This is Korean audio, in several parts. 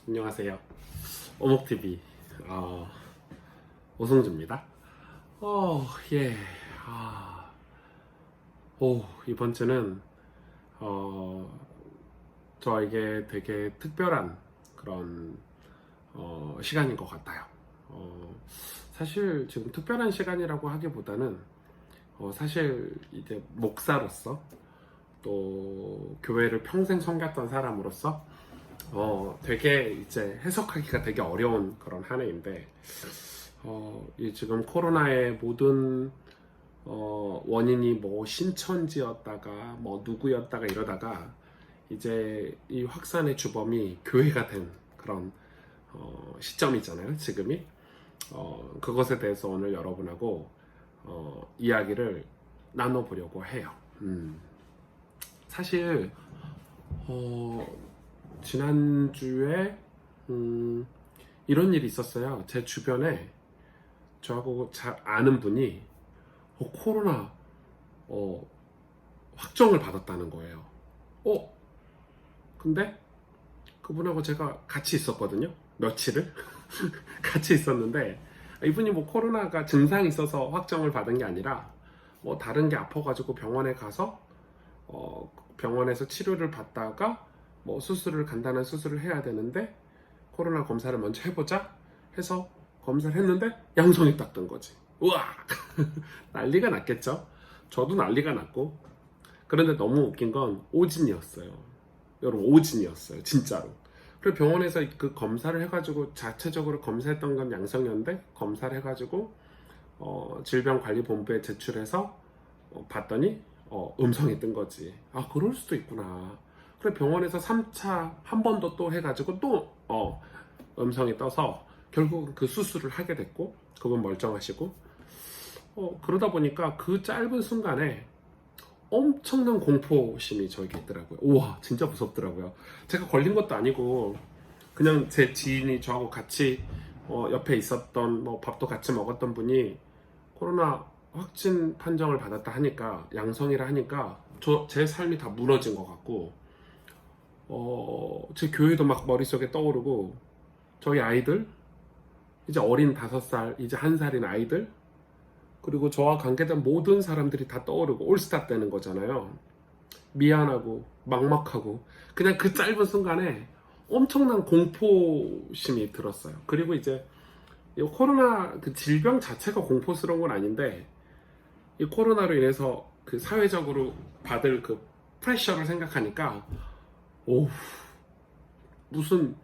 안녕하세요. 오목TV 오승주입니다. 예. 이번 주는 저에게 되게 특별한 그런 시간인 것 같아요. 사실 지금 특별한 시간이라고 하기보다는 사실 이제 목사로서 또 교회를 평생 섬겼던 사람으로서 되게 이제 해석하기가 되게 어려운 그런 한 해인데, 이 지금 코로나의 모든 원인이 뭐 신천지였다가 뭐 누구였다가 이러다가 이제 이 확산의 주범이 교회가 된 그런 시점이잖아요, 지금이. 그것에 대해서 오늘 여러분하고 이야기를 나눠보려고 해요. 사실 지난주에 이런 일이 있었어요. 제 주변에 저하고 잘 아는 분이 코로나 확정을 받았다는 거예요. 근데 그분하고 제가 같이 있었거든요, 며칠을. 같이 있었는데, 이분이 뭐 코로나가 증상이 있어서 확정을 받은 게 아니라 뭐 다른 게 아파가지고 병원에 가서 병원에서 치료를 받다가 뭐 간단한 수술을 해야 되는데, 코로나 검사를 먼저 해보자 해서 검사를 했는데 양성이 딱 뜬 거지. 우와. 난리가 났겠죠. 저도 난리가 났고. 그런데 너무 웃긴 건 오진이었어요. 여러분, 오진이었어요, 진짜로. 그리고 병원에서 그 검사를 해가지고 자체적으로 검사했던 건 양성이었는데, 검사를 해가지고 질병관리본부에 제출해서 봤더니 음성이 뜬 거지. 그럴 수도 있구나. 그래, 병원에서 3차 한 번 더 또 해가지고 또 음성이 떠서 결국 그 수술을 하게 됐고, 그분 멀쩡하시고. 그러다 보니까 그 짧은 순간에 엄청난 공포심이 저에게 있더라고요. 우와, 진짜 무섭더라고요. 제가 걸린 것도 아니고 그냥 제 지인이 저하고 같이 옆에 있었던, 뭐 밥도 같이 먹었던 분이 코로나 확진 판정을 받았다 하니까, 양성이라 하니까 제 삶이 다 무너진 것 같고, 제 교회도 막 머릿속에 떠오르고, 저희 아이들, 이제 어린 5살, 이제 1살인 아이들, 그리고 저와 관계된 모든 사람들이 다 떠오르고, 올스타 되는 거잖아요. 미안하고 막막하고, 그냥 그 짧은 순간에 엄청난 공포심이 들었어요. 그리고 이제 이 코로나 그 질병 자체가 공포스러운 건 아닌데, 이 코로나로 인해서 그 사회적으로 받을 그 프레셔를 생각하니까, 무슨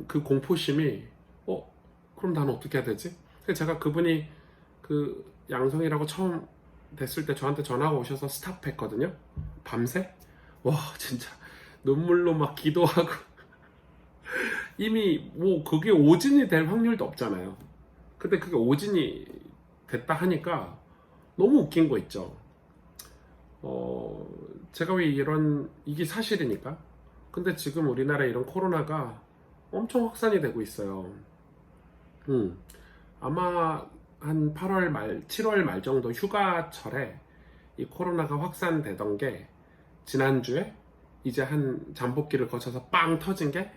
그 공포심이, 그럼 나는 어떻게 해야 되지? 그래서 제가 그분이 그 양성이라고 처음 됐을 때 저한테 전화가 오셔서 스탑했거든요. 밤새. 와, 진짜 눈물로 막 기도하고. 이미 뭐 그게 오진이 될 확률도 없잖아요. 근데 그게 오진이 됐다 하니까 너무 웃긴 거 있죠. 제가 왜 이게 사실이니까. 근데 지금 우리나라에 이런 코로나가 엄청 확산이 되고 있어요. 아마 한 8월 말, 7월 말 정도 휴가철에 이 코로나가 확산되던 게, 지난주에 이제 한 잠복기를 거쳐서 빵 터진 게,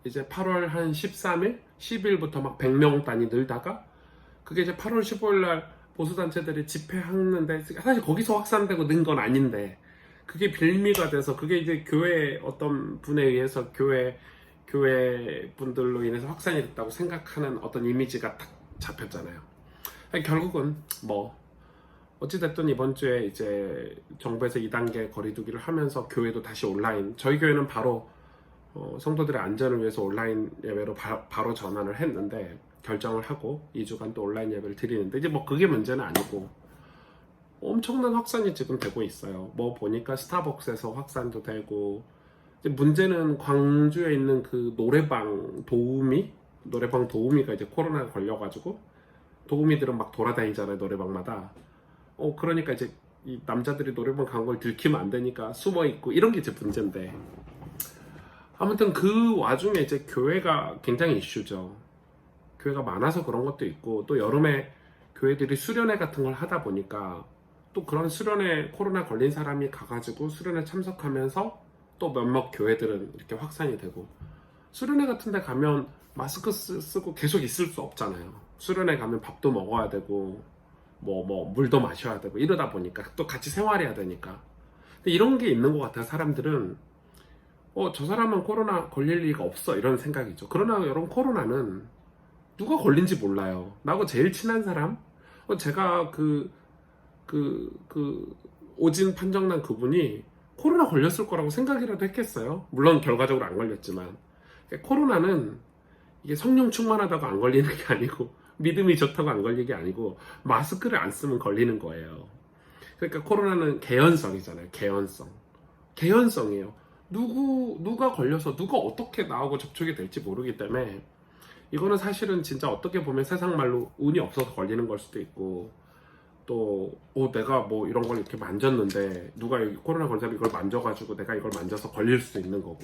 이제 8월 한 13일, 10일부터 막 100명 단위 늘다가, 그게 이제 8월 15일 날 보수단체들이 집회하는데, 사실 거기서 확산되고 는 건 아닌데, 그게 빌미가 돼서, 그게 이제 교회 어떤 분에 의해서 교회 분들로 인해서 확산이 됐다고 생각하는 어떤 이미지가 딱 잡혔잖아요. 결국은 뭐 어찌됐든 이번 주에 이제 정부에서 2단계 거리두기를 하면서 교회도 다시 온라인, 저희 교회는 바로 성도들의 안전을 위해서 온라인 예배로 바로 전환을 했는데, 결정을 하고 2주간 또 온라인 예배를 드리는데, 이제 뭐 그게 문제는 아니고 엄청난 확산이 지금 되고 있어요. 뭐 보니까 스타벅스에서 확산도 되고, 이제 문제는 광주에 있는 그 노래방 도우미가 이제 코로나에 걸려가지고, 도우미들은 막 돌아다니잖아요, 노래방마다. 그러니까 이제 이 남자들이 노래방 간 걸 들키면 안 되니까 숨어 있고, 이런 게 이제 문제인데, 아무튼 그 와중에 이제 교회가 굉장히 이슈죠. 교회가 많아서 그런 것도 있고, 또 여름에 교회들이 수련회 같은 걸 하다 보니까, 또 그런 수련회 코로나 걸린 사람이 가가지고 수련회 참석하면서 또 몇몇 교회들은 이렇게 확산이 되고, 수련회 같은 데 가면 마스크 쓰고 계속 있을 수 없잖아요. 수련회 가면 밥도 먹어야 되고 물도 마셔야 되고 이러다 보니까 또 같이 생활해야 되니까. 근데 이런 게 있는 것 같아요. 사람들은 저 사람은 코로나 걸릴 리가 없어 이런 생각이죠. 그러나 여러분, 코로나는 누가 걸린지 몰라요. 나하고 제일 친한 사람, 제가 오진 판정난 그분이 코로나 걸렸을 거라고 생각이라도 했겠어요? 물론 결과적으로 안 걸렸지만. 코로나는 이게 성령 충만하다고 안 걸리는 게 아니고, 믿음이 좋다고 안 걸리는 게 아니고, 마스크를 안 쓰면 걸리는 거예요. 그러니까 코로나는 개연성이잖아요. 개연성이에요. 누가 걸려서 누가 어떻게 나하고 접촉이 될지 모르기 때문에, 이거는 사실은 진짜 어떻게 보면 세상 말로 운이 없어서 걸리는 걸 수도 있고, 또 내가 뭐 이런 걸 이렇게 만졌는데 누가 여기 코로나 걸린 사람이 이걸 만져가지고 내가 이걸 만져서 걸릴 수도 있는 거고,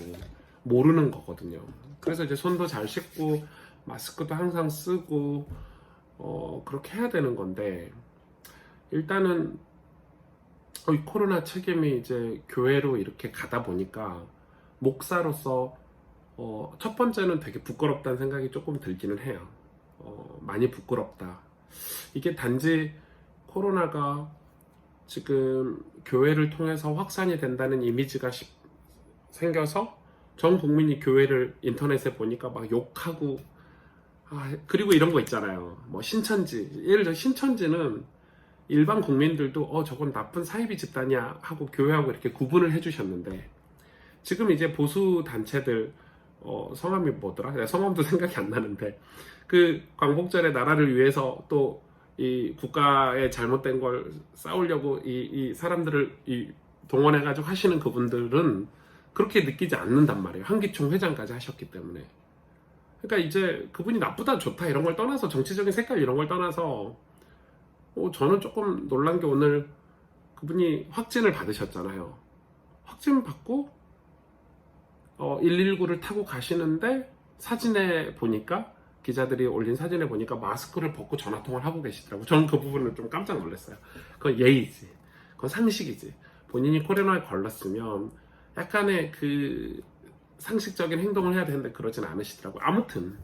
모르는 거거든요. 그래서 이제 손도 잘 씻고 마스크도 항상 쓰고 그렇게 해야 되는 건데, 일단은 이 코로나 책임이 이제 교회로 이렇게 가다 보니까 목사로서 첫 번째는 되게 부끄럽다는 생각이 조금 들기는 해요. 많이 부끄럽다. 이게 단지 코로나가 지금 교회를 통해서 확산이 된다는 이미지가 생겨서 전 국민이 교회를 인터넷에 보니까 막 욕하고, 그리고 이런 거 있잖아요. 뭐 신천지, 예를 들어 신천지는 일반 국민들도 저건 나쁜 사이비 집단이야 하고 교회하고 이렇게 구분을 해주셨는데, 지금 이제 보수 단체들, 성함이 뭐더라? 성함도 생각이 안 나는데, 그 광복절에 나라를 위해서 또 이 국가의 잘못된 걸 싸우려고 이 사람들을 동원해가지고 하시는 그분들은 그렇게 느끼지 않는단 말이에요. 한기총 회장까지 하셨기 때문에. 그러니까 이제 그분이 나쁘다 좋다 이런 걸 떠나서, 정치적인 색깔 이런 걸 떠나서, 저는 조금 놀란 게, 오늘 그분이 확진을 받으셨잖아요. 확진 받고 119를 타고 가시는데, 사진에 보니까, 기자들이 올린 사진에 보니까 마스크를 벗고 전화통화를 하고 계시더라고요. 저는 그 부분을 좀 깜짝 놀랐어요. 그건 예의지, 그건 상식이지. 본인이 코로나에 걸렸으면 약간의 그 상식적인 행동을 해야 되는데 그러진 않으시더라고요. 아무튼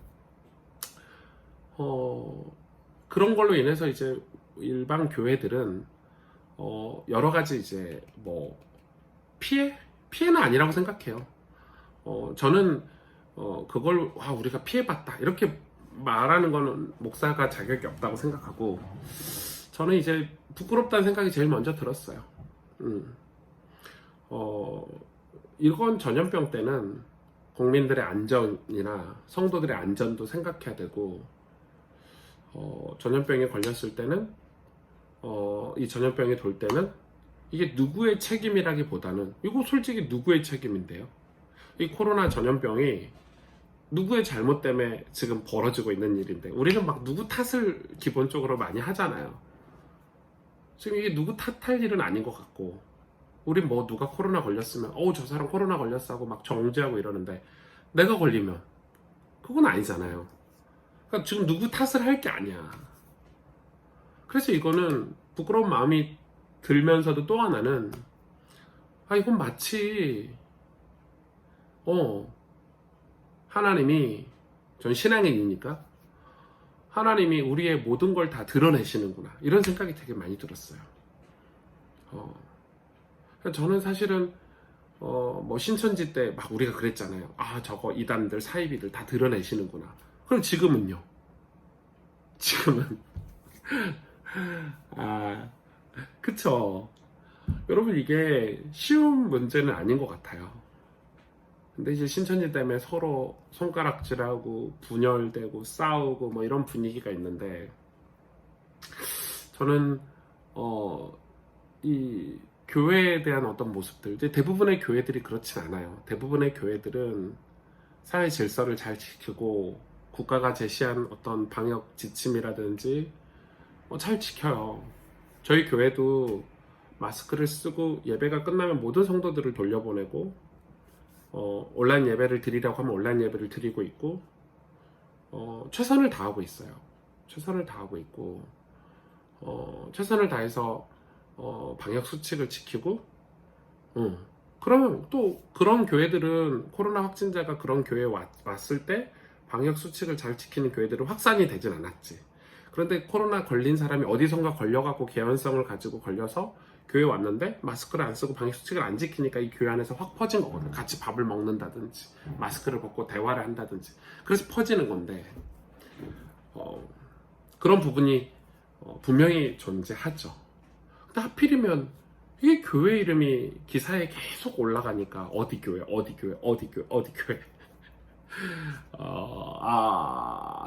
그런 걸로 인해서 이제 일반 교회들은 여러 가지 이제 뭐 피해는 아니라고 생각해요. 저는 그걸 우리가 피해봤다 이렇게 말하는 거는 목사가 자격이 없다고 생각하고, 저는 이제 부끄럽다는 생각이 제일 먼저 들었어요. 이건 전염병 때는 국민들의 안전이나 성도들의 안전도 생각해야 되고, 전염병에 걸렸을 때는 이 전염병이 돌 때는 이게 누구의 책임이라기보다는, 이거 솔직히 누구의 책임인데요? 이 코로나 전염병이 누구의 잘못 때문에 지금 벌어지고 있는 일인데, 우리는 막 누구 탓을 기본적으로 많이 하잖아요. 지금 이게 누구 탓할 일은 아닌 것 같고, 우린 뭐 누가 코로나 걸렸으면 저 사람 코로나 걸렸어 하고 막 정죄하고 이러는데, 내가 걸리면 그건 아니잖아요. 그러니까 지금 누구 탓을 할 게 아니야. 그래서 이거는 부끄러운 마음이 들면서도, 또 하나는 이건 마치 하나님이, 전 신앙인이니까 하나님이 우리의 모든 걸 다 드러내시는구나 이런 생각이 되게 많이 들었어요. 저는 사실은 뭐 신천지 때 막 우리가 그랬잖아요. 저거 이단들 사이비들 다 드러내시는구나. 그럼 지금은요? 지금은 그쵸. 여러분, 이게 쉬운 문제는 아닌 것 같아요. 근데 이제 신천지 때문에 서로 손가락질하고 분열되고 싸우고 뭐 이런 분위기가 있는데, 저는 이 교회에 대한 어떤 모습들, 이제 대부분의 교회들이 그렇진 않아요. 대부분의 교회들은 사회 질서를 잘 지키고 국가가 제시한 어떤 방역 지침이라든지 잘 지켜요. 저희 교회도 마스크를 쓰고 예배가 끝나면 모든 성도들을 돌려보내고, 온라인 예배를 드리라고 하면 온라인 예배를 드리고 있고, 최선을 다하고 있어요. 최선을 다하고 있고, 최선을 다해서 방역 수칙을 지키고, 그러면 또 그런 교회들은 코로나 확진자가 그런 교회에 왔을 때 방역 수칙을 잘 지키는 교회들은 확산이 되진 않았지. 그런데 코로나 걸린 사람이 어디선가 걸려갖고 개연성을 가지고 걸려서 교회에 왔는데 마스크를 안 쓰고 방역 수칙을 안 지키니까 이 교회 안에서 확 퍼진 거거든. 같이 밥을 먹는다든지 마스크를 벗고 대화를 한다든지 그래서 퍼지는 건데 그런 부분이 분명히 존재하죠. 근데 하필이면 이게 교회 이름이 기사에 계속 올라가니까 어디 교회 어디 교회 어디 교회 어디 교회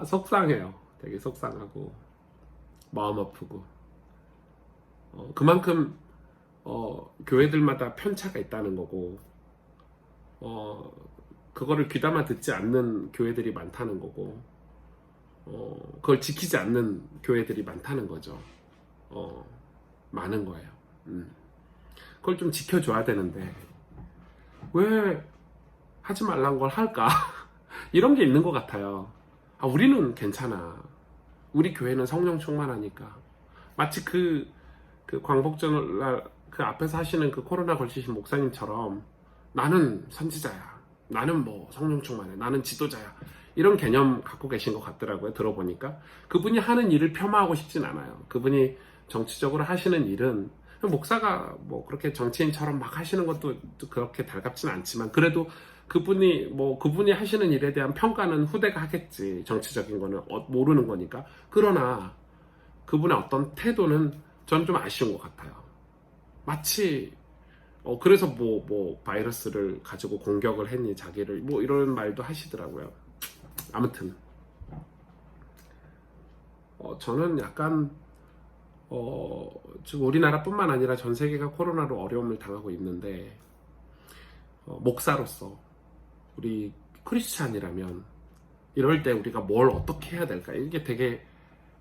속상해요. 되게 속상하고 마음 아프고 그만큼 교회들마다 편차가 있다는 거고 그거를 귀담아 듣지 않는 교회들이 많다는 거고 그걸 지키지 않는 교회들이 많다는 거죠. 많은 거예요. 그걸 좀 지켜줘야 되는데 왜 하지 말란 걸 할까? 이런 게 있는 것 같아요. 우리는 괜찮아. 우리 교회는 성령 충만하니까. 마치 그 광복절 그 앞에서 하시는 그 코로나 걸리신 목사님처럼 나는 선지자야. 나는 뭐 성령 충만해. 나는 지도자야. 이런 개념 갖고 계신 것 같더라고요. 들어보니까. 그분이 하는 일을 폄하하고 싶진 않아요. 그분이 정치적으로 하시는 일은 목사가 뭐 그렇게 정치인처럼 막 하시는 것도 그렇게 달갑진 않지만 그래도 그분이 하시는 일에 대한 평가는 후대가 하겠지. 정치적인 거는 모르는 거니까. 그러나 그분의 어떤 태도는 저는 좀 아쉬운 것 같아요. 마치 그래서 뭐 바이러스를 가지고 공격을 했니 자기를 뭐 이런 말도 하시더라고요. 아무튼 저는 약간 지금 우리나라뿐만 아니라 전 세계가 코로나로 어려움을 당하고 있는데 목사로서 우리 크리스찬이라면 이럴 때 우리가 뭘 어떻게 해야 될까 이게 되게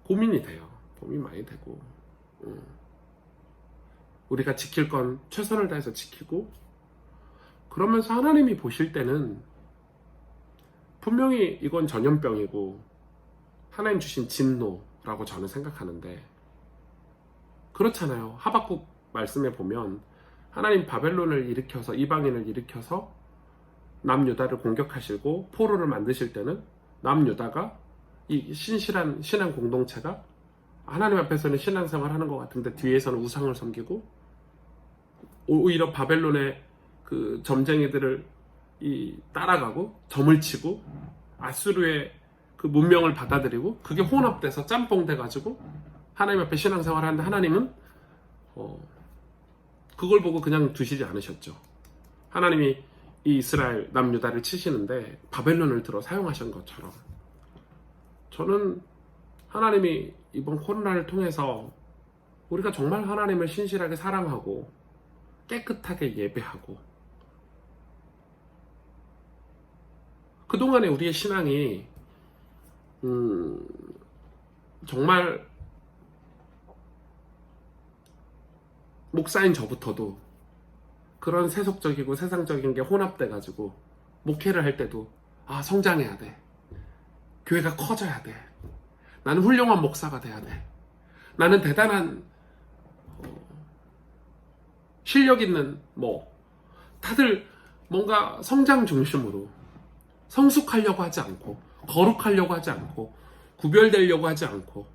고민이 돼요. 고민 많이 되고 우리가 지킬 건 최선을 다해서 지키고 그러면서 하나님이 보실 때는 분명히 이건 전염병이고 하나님 주신 진노라고 저는 생각하는데 그렇잖아요. 하박국 말씀에 보면 하나님 바벨론을 일으켜서 이방인을 일으켜서 남유다를 공격하시고 포로를 만드실 때는 남유다가 이 신실한 신앙 공동체가 하나님 앞에서는 신앙생활 하는 것 같은데 뒤에서는 우상을 섬기고 오히려 바벨론의 그 점쟁이들을 따라가고 점을 치고 아수르의 그 문명을 받아들이고 그게 혼합돼서 짬뽕 돼가지고 하나님 앞에 신앙생활 하는데 하나님은 그걸 보고 그냥 두시지 않으셨죠. 하나님이 이 이스라엘 남유다를 치시는데 바벨론을 들어 사용하신 것처럼 저는 하나님이 이번 코로나를 통해서 우리가 정말 하나님을 신실하게 사랑하고 깨끗하게 예배하고 그동안에 우리의 신앙이 정말 목사인 저부터도 그런 세속적이고 세상적인 게 혼합돼가지고 목회를 할 때도 성장해야 돼. 교회가 커져야 돼. 나는 훌륭한 목사가 돼야 돼. 나는 대단한 실력 있는 다들 뭔가 성장 중심으로 성숙하려고 하지 않고 거룩하려고 하지 않고 구별되려고 하지 않고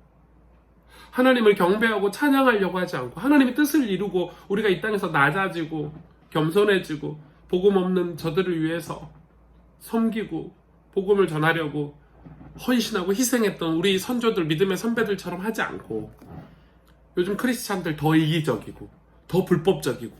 하나님을 경배하고 찬양하려고 하지 않고 하나님의 뜻을 이루고 우리가 이 땅에서 낮아지고 겸손해지고 복음 없는 저들을 위해서 섬기고 복음을 전하려고 헌신하고 희생했던 우리 선조들 믿음의 선배들처럼 하지 않고 요즘 크리스찬들 더 이기적이고 더 불법적이고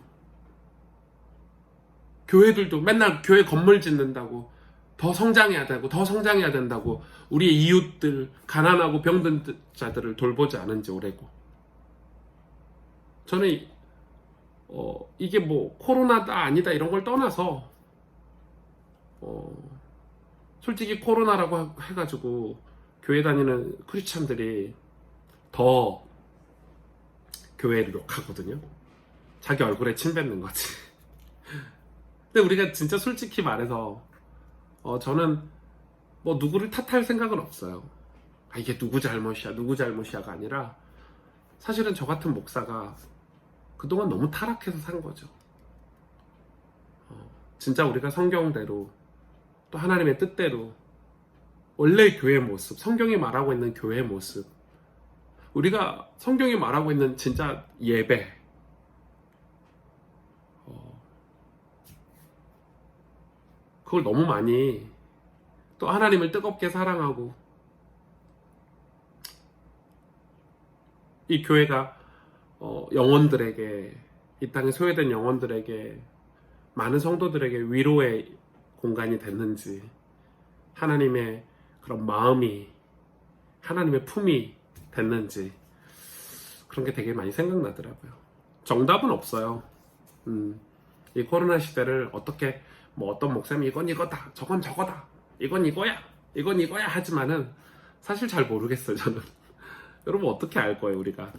교회들도 맨날 교회 건물 짓는다고 더 성장해야 되고 더 성장해야 된다고 우리의 이웃들 가난하고 병든 자들을 돌보지 않은 지 오래고 저는 이게 코로나다 아니다 이런 걸 떠나서 솔직히 코로나라고 해가지고 교회 다니는 크리스찬들이 더 교회를 욕하거든요. 자기 얼굴에 침 뱉는 거지. 근데 우리가 진짜 솔직히 말해서 저는 누구를 탓할 생각은 없어요. 이게 누구 잘못이야가 아니라 사실은 저 같은 목사가 그동안 너무 타락해서 산 거죠. 진짜 우리가 성경대로 또 하나님의 뜻대로 원래 교회의 모습, 성경이 말하고 있는 교회의 모습, 우리가 성경이 말하고 있는 진짜 예배, 그걸 너무 많이 또 하나님을 뜨겁게 사랑하고 이 교회가 영혼들에게, 이 땅에 소외된 영혼들에게, 많은 성도들에게 위로의 공간이 됐는지, 하나님의 그런 마음이, 하나님의 품이 됐는지, 그런 게 되게 많이 생각나더라고요. 정답은 없어요. 이 코로나 시대를 어떻게, 뭐 어떤 목사님이 이건 이거다, 저건 저거다, 이건 이거야, 이건 이거야 하지만은 사실 잘 모르겠어요, 저는. 여러분 어떻게 알 거예요, 우리가?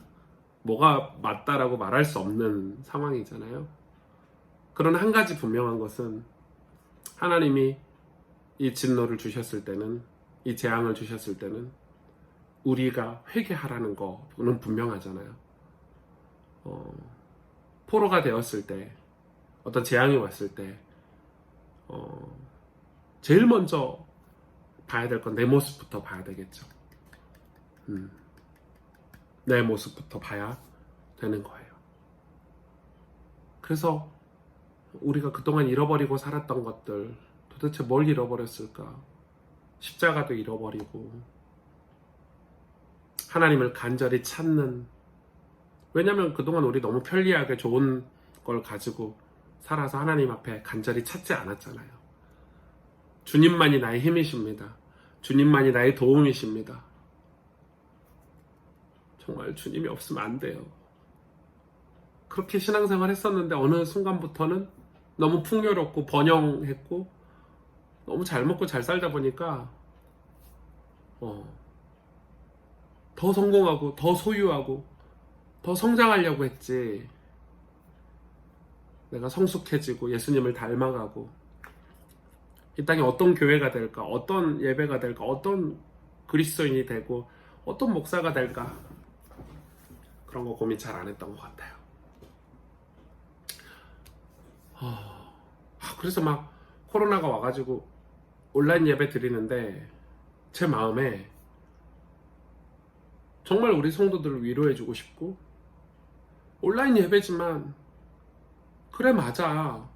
뭐가 맞다라고 말할 수 없는 상황이잖아요. 그러나 한 가지 분명한 것은 하나님이 이 진노를 주셨을 때는, 이 재앙을 주셨을 때는 우리가 회개하라는 거는 분명하잖아요. 포로가 되었을 때, 어떤 재앙이 왔을 때 제일 먼저 봐야 될 건 내 모습부터 봐야 되겠죠. 내 모습부터 봐야 되는 거예요. 그래서 우리가 그동안 잃어버리고 살았던 것들, 도대체 뭘 잃어버렸을까? 십자가도 잃어버리고, 하나님을 간절히 찾는, 왜냐면 그동안 우리 너무 편리하게 좋은 걸 가지고 살아서 하나님 앞에 간절히 찾지 않았잖아요. 주님만이 나의 힘이십니다. 주님만이 나의 도움이십니다. 정말 주님이 없으면 안 돼요. 그렇게 신앙생활 했었는데 어느 순간부터는 너무 풍요롭고 번영했고 너무 잘 먹고 잘 살다 보니까 더 성공하고 더 소유하고 더 성장하려고 했지, 내가 성숙해지고 예수님을 닮아가고 이 땅에 어떤 교회가 될까, 어떤 예배가 될까, 어떤 그리스도인이 되고 어떤 목사가 될까, 그런 거 고민 잘 안 했던 것 같아요. 그래서 막 코로나가 와가지고 온라인 예배 드리는데 제 마음에 정말 우리 성도들을 위로해주고 싶고, 온라인 예배지만 그래 맞아,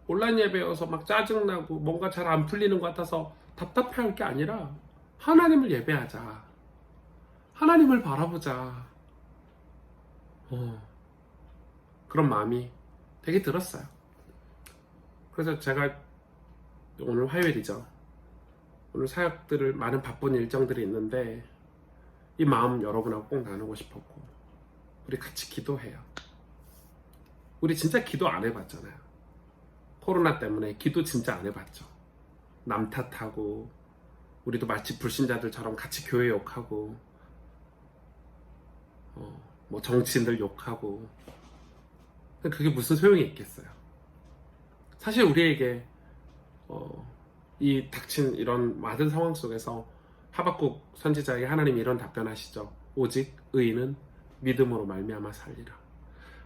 온라인 예배여서 막 짜증나고 뭔가 잘 안 풀리는 것 같아서 답답해할 게 아니라 하나님을 예배하자, 하나님을 바라보자, 그런 마음이 되게 들었어요. 그래서 제가 오늘 화요일이죠. 오늘 사역들을, 많은 바쁜 일정들이 있는데 이 마음 여러분하고 꼭 나누고 싶었고, 우리 같이 기도해요. 우리 진짜 기도 안 해봤잖아요. 코로나 때문에 기도 진짜 안 해봤죠. 남 탓하고, 우리도 마치 불신자들처럼 같이 교회 욕하고, 뭐 정치인들 욕하고, 그게 무슨 소용이 있겠어요. 사실 우리에게 이 닥친 이런 많은 상황 속에서 하박국 선지자에게 하나님이 이런 답변하시죠. 오직 의인은 믿음으로 말미암아 살리라.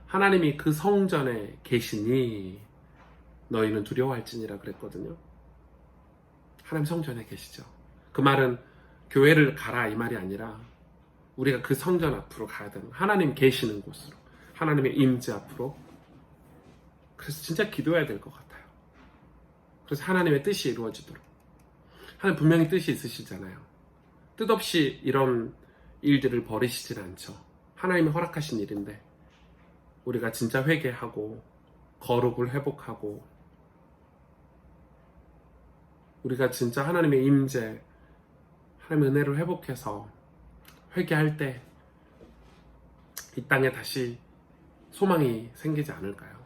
하나님이 그 성전에 계시니 너희는 두려워할지니라 그랬거든요. 하나님 성전에 계시죠. 그 말은 교회를 가라 이 말이 아니라 우리가 그 성전 앞으로 가야 되는, 하나님 계시는 곳으로, 하나님의 임재 앞으로. 그래서 진짜 기도해야 될 것 같아요. 그래서 하나님의 뜻이 이루어지도록. 하나님 분명히 뜻이 있으시잖아요. 뜻없이 이런 일들을 벌이시진 않죠. 하나님이 허락하신 일인데 우리가 진짜 회개하고 거룩을 회복하고, 우리가 진짜 하나님의 임재, 하나님의 은혜를 회복해서 회개할 때 이 땅에 다시 소망이 생기지 않을까요?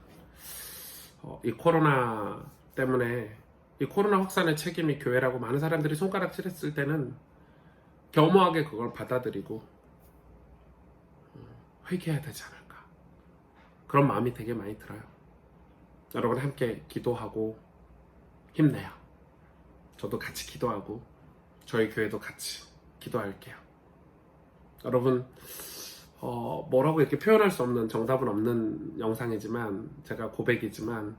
이 코로나 때문에, 이 코로나 확산의 책임이 교회라고 많은 사람들이 손가락질했을 때는 겸허하게 그걸 받아들이고 회개해야 되지 않을까, 그런 마음이 되게 많이 들어요. 여러분 함께 기도하고 힘내요. 저도 같이 기도하고 저희 교회도 같이 기도할게요. 여러분 뭐라고 이렇게 표현할 수 없는, 정답은 없는 영상이지만, 제가 고백이지만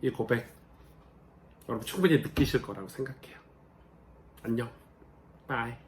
이 고백 여러분 충분히 느끼실 거라고 생각해요. 안녕. 바이.